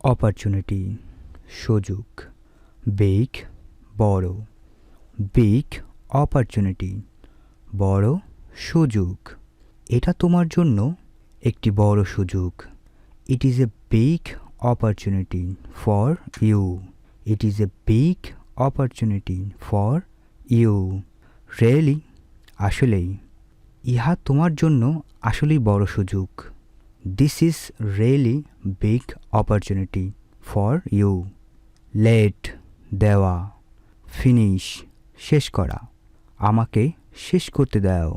Opportunity সুযোগ big বড় big opportunity বড় সুযোগ এটা তোমার জন্য একটি বড় সুযোগ it is a big opportunity for you it is a big opportunity for you really আসলেই ইহা তোমার জন্য আসলেই বড় সুযোগ this is really big opportunity for you let দেওয়া ফিনিশ শেষ করা আমাকে শেষ করতে দাও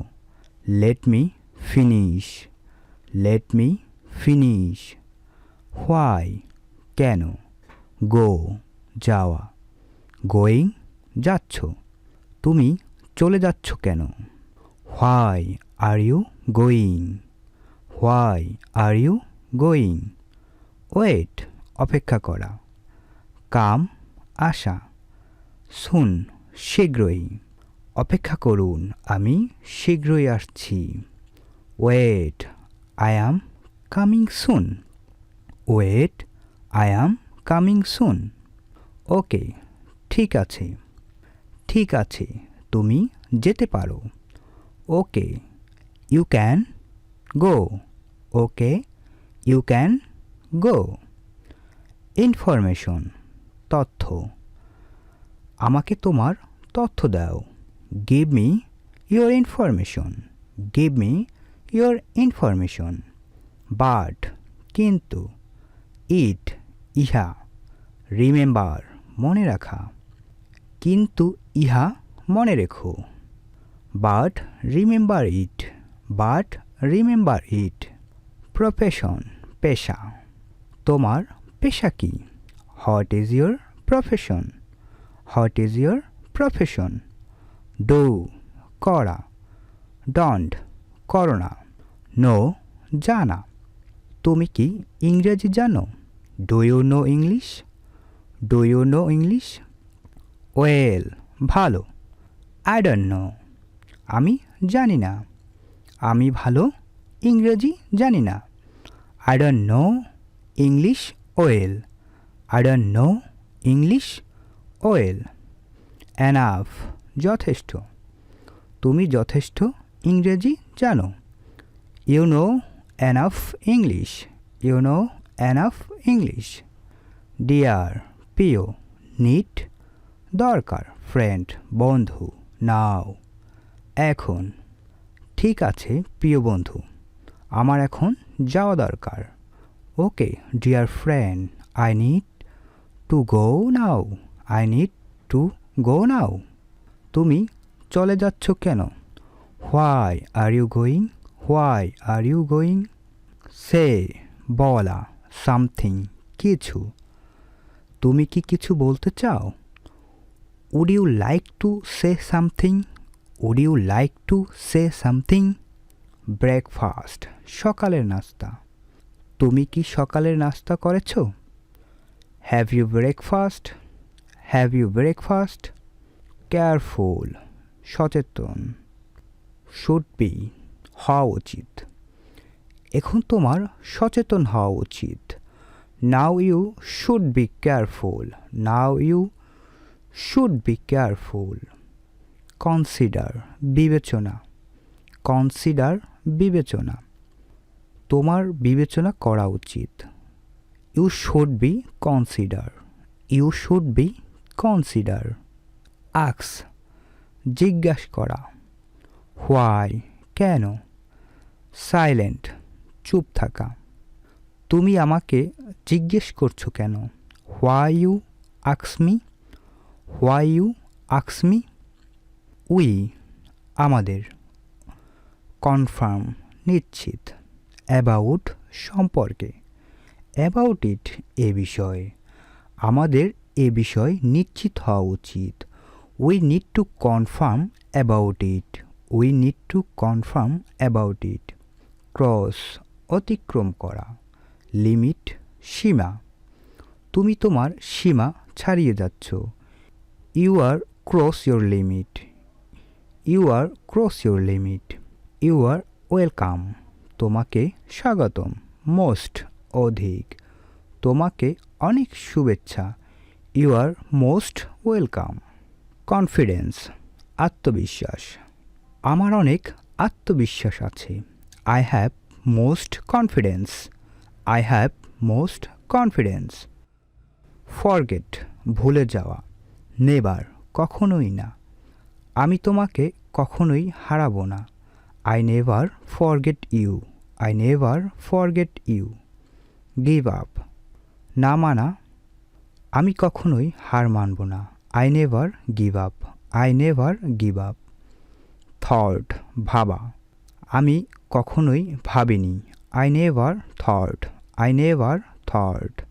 let me finish let me finish why কেন গো যাওয়া গোয়িং যাচ্ছ তুমি চলে যাচ্ছ কেন why are you going why are you going wait অপেক্ষা করা কাম আসা শুন শীঘ্রই অপেক্ষা করুন আমি শীঘ্রই আসছি wait I am coming soon wait I am coming soon okay ঠিক আছে ঠিক আছে তুমি যেতে পারো okay you can go okay you can go information তথ্য আমাকে তোমার তথ্য দাও give me your information give me your information but কিন্তু ইট ইহা রিমেম্বার মনে রাখা কিন্তু ইহা মনে রেখো but remember it but remember it profession পেশা তোমার পেশা কি what is your profession what is your profession do করা ডন্ট করো না নো জানা তুমি কি ইংরেজি জানো do you know English do you know English well ভালো আই ডোন্ট নো আমি জানি না আমি ভালো ইংরেজি জানি না I don't know English well I don't know English well enough যথেষ্ট তুমি যথেষ্ট ইংরেজি জানো you know enough English you know enough English dear প্রিয় নিট দরকার ফ্রেন্ড বন্ধু নাও এখন ঠিক আছে প্রিয় বন্ধু আমার এখন যাওয়া দরকার okay dear friend I need to go now I need to go now তুমি চলে যাচ্ছ কেন why are you going why are you going say বলা সামথিং কিছু তুমি কি কিছু বলতে চাও would you like to say something would you like to say something breakfast সকালের নাস্তা তুমি কি সকালের নাস্তা করেছ have you breakfast have you breakfast careful সচেতন শুড বি হওয়া উচিত এখন তোমার সচেতন হওয়া উচিত now you should be careful now you should be careful consider বিবেচনা কনসিডার বিবেচনা তোমার বিবেচনা করা উচিত you should be consider you should be consider আক্স জিজ্ঞাসা করা হোয়াই কেন সাইলেন্ট চুপ থাকা তুমি আমাকে জিজ্ঞেস করছো কেন why you আক্স me why you আক্স me we আমাদের কনফার্ম নিশ্চিত অ্যাবাউট সম্পর্কে অ্যাবাউট ইট এ বিষয়ে আমাদের এ বিষয় নিশ্চিত হওয়া উচিত we need to confirm about it we need to confirm about it cross অতিক্রম করা লিমিট সীমা তুমি তোমার সীমা ছাড়িয়ে যাচ্ছ you R cross your limit you R cross your limit you R welcome তোমাকে স্বাগতম মোস্ট অধিক তোমাকে অনেক শুভেচ্ছা। You are most welcome. Confidence আত্মবিশ্বাস। আমার অনেক আত্মবিশ্বাস আছে। I have most confidence. I have most confidence. Forget ভুলে যাওয়া। নেভার কখনোই না। আমি তোমাকে কখনোই হারাবো না। I never forget you. I never forget you. Give up না মানা। আমি কখনোই হার মানব না। I never give up. I never give up. Thought ভাবা। আমি কখনোই ভাবিনি। I never thought. I never thought.